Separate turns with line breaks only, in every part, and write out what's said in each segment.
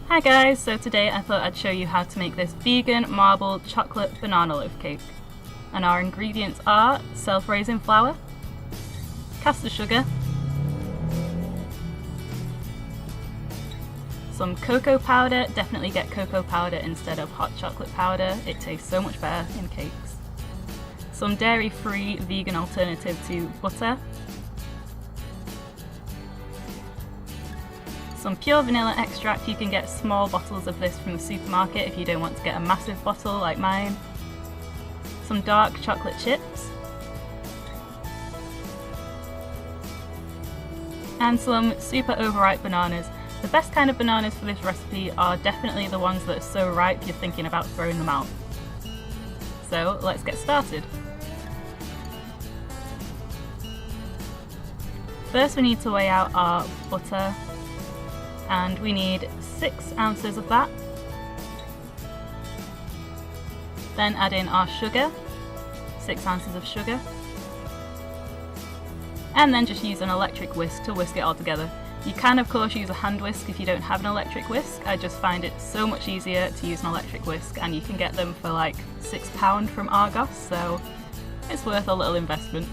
Hi guys, so today I thought I'd show you how to make this vegan marble chocolate banana loaf cake. And our ingredients are self-raising flour, caster sugar, some cocoa powder, definitely get cocoa powder instead of hot chocolate powder, it tastes so much better in cakes. Some dairy-free vegan alternative to butter, some pure vanilla extract. You can get small bottles of this from the supermarket if you don't want to get a massive bottle like mine. Some dark chocolate chips. And some super overripe bananas. The best kind of bananas for this recipe are definitely the ones that are so ripe you're thinking about throwing them out. So let's get started. First we need to weigh out our butter, and we need 6 ounces of that. Then add in our sugar, 6 ounces of sugar, and then just use an electric whisk to whisk it all together. You can of course use a hand whisk if you don't have an electric whisk. I just find it so much easier to use an electric whisk, and you can get them for like £6 from Argos, so it's worth a little investment.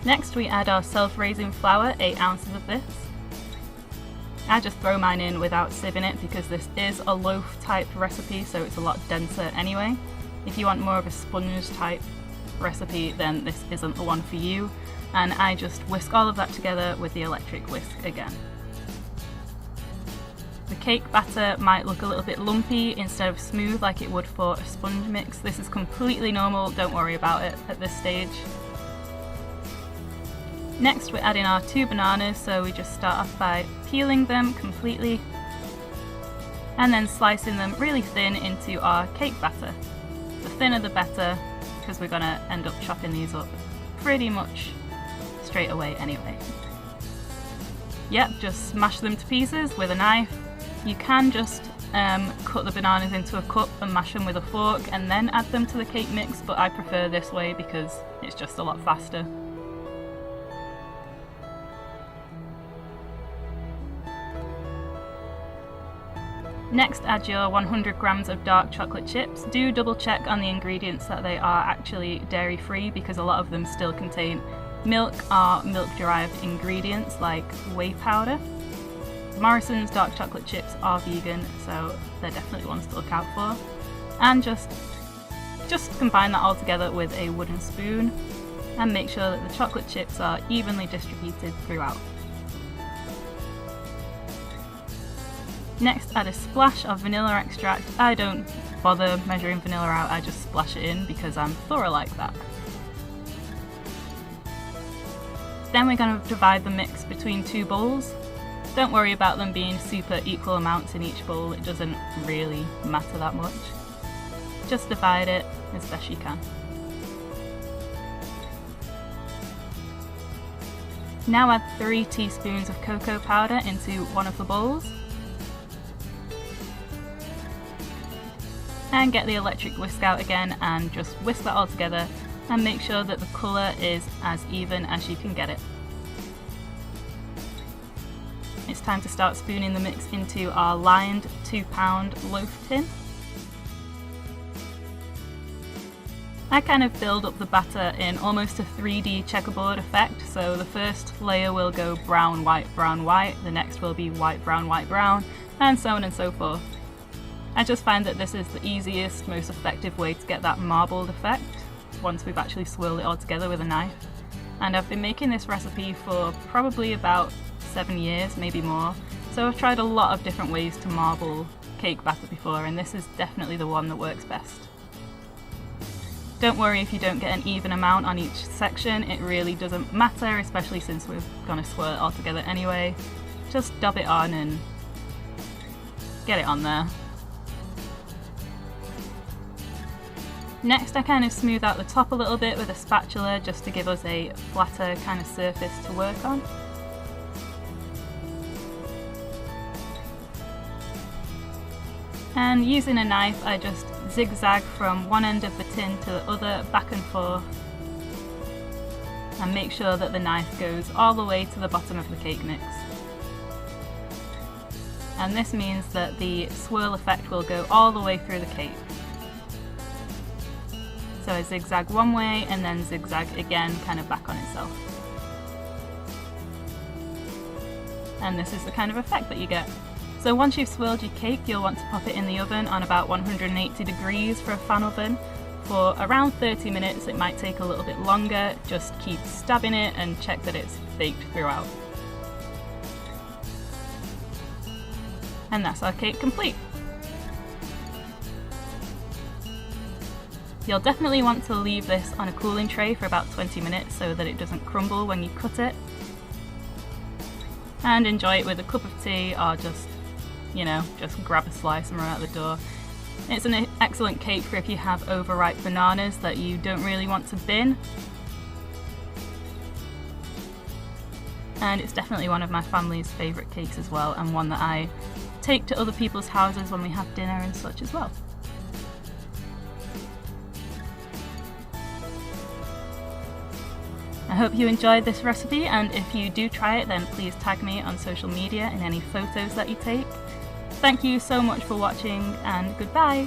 Next we add our self-raising flour, 8 ounces of this. I just throw mine in without sieving it because this is a loaf type recipe, so it's a lot denser anyway. If you want more of a sponge type recipe, then this isn't the one for you, and I just whisk all of that together with the electric whisk again. The cake batter might look a little bit lumpy instead of smooth like it would for a sponge mix. This is completely normal, don't worry about it at this stage. Next we're adding our 2 bananas, so we just start off by peeling them completely and then slicing them really thin into our cake batter. The thinner the better, because we're going to end up chopping these up pretty much straight away anyway. Yep, just smash them to pieces with a knife. You can just cut the bananas into a cup and mash them with a fork and then add them to the cake mix, but I prefer this way because it's just a lot faster. Next, add your 100 grams of dark chocolate chips. Do double check on the ingredients that they are actually dairy free, because a lot of them still contain milk or milk derived ingredients like whey powder. Morrison's dark chocolate chips are vegan, so they're definitely ones to look out for. And just combine that all together with a wooden spoon and make sure that the chocolate chips are evenly distributed throughout. Next, add a splash of vanilla extract. I don't bother measuring vanilla out, I just splash it in because I'm thorough like that. Then we're going to divide the mix between 2 bowls. Don't worry about them being super equal amounts in each bowl, it doesn't really matter that much. Just divide it as best you can. Now add 3 teaspoons of cocoa powder into one of the bowls. And get the electric whisk out again and just whisk that all together and make sure that the colour is as even as you can get it. It's time to start spooning the mix into our lined 2-pound loaf tin. I kind of build up the batter in almost a 3D checkerboard effect, so the first layer will go brown, white, the next will be white, brown, and so on and so forth. I just find that this is the easiest, most effective way to get that marbled effect once we've actually swirled it all together with a knife. And I've been making this recipe for probably about 7 years, maybe more, so I've tried a lot of different ways to marble cake batter before, and this is definitely the one that works best. Don't worry if you don't get an even amount on each section, it really doesn't matter, especially since we're going to swirl it all together anyway. Just dab it on and get it on there. Next I kind of smooth out the top a little bit with a spatula just to give us a flatter kind of surface to work on. And using a knife I just zigzag from one end of the tin to the other, back and forth, and make sure that the knife goes all the way to the bottom of the cake mix. and this means that the swirl effect will go all the way through the cake. So I zigzag one way and then zigzag again, kind of back on itself. And this is the kind of effect that you get. So once you've swirled your cake, you'll want to pop it in the oven on about 180 degrees for a fan oven for around 30 minutes. It might take a little bit longer, just keep stabbing it and check that it's baked throughout. And that's our cake complete. You'll definitely want to leave this on a cooling tray for about 20 minutes so that it doesn't crumble when you cut it. And enjoy it with a cup of tea, or just, you know, just grab a slice and run out the door. It's an excellent cake for if you have overripe bananas that you don't really want to bin. And it's definitely one of my family's favourite cakes as well, and one that I take to other people's houses when we have dinner and such as well. I hope you enjoyed this recipe, and if you do try it, then please tag me on social media in any photos that you take. Thank you so much for watching, and goodbye!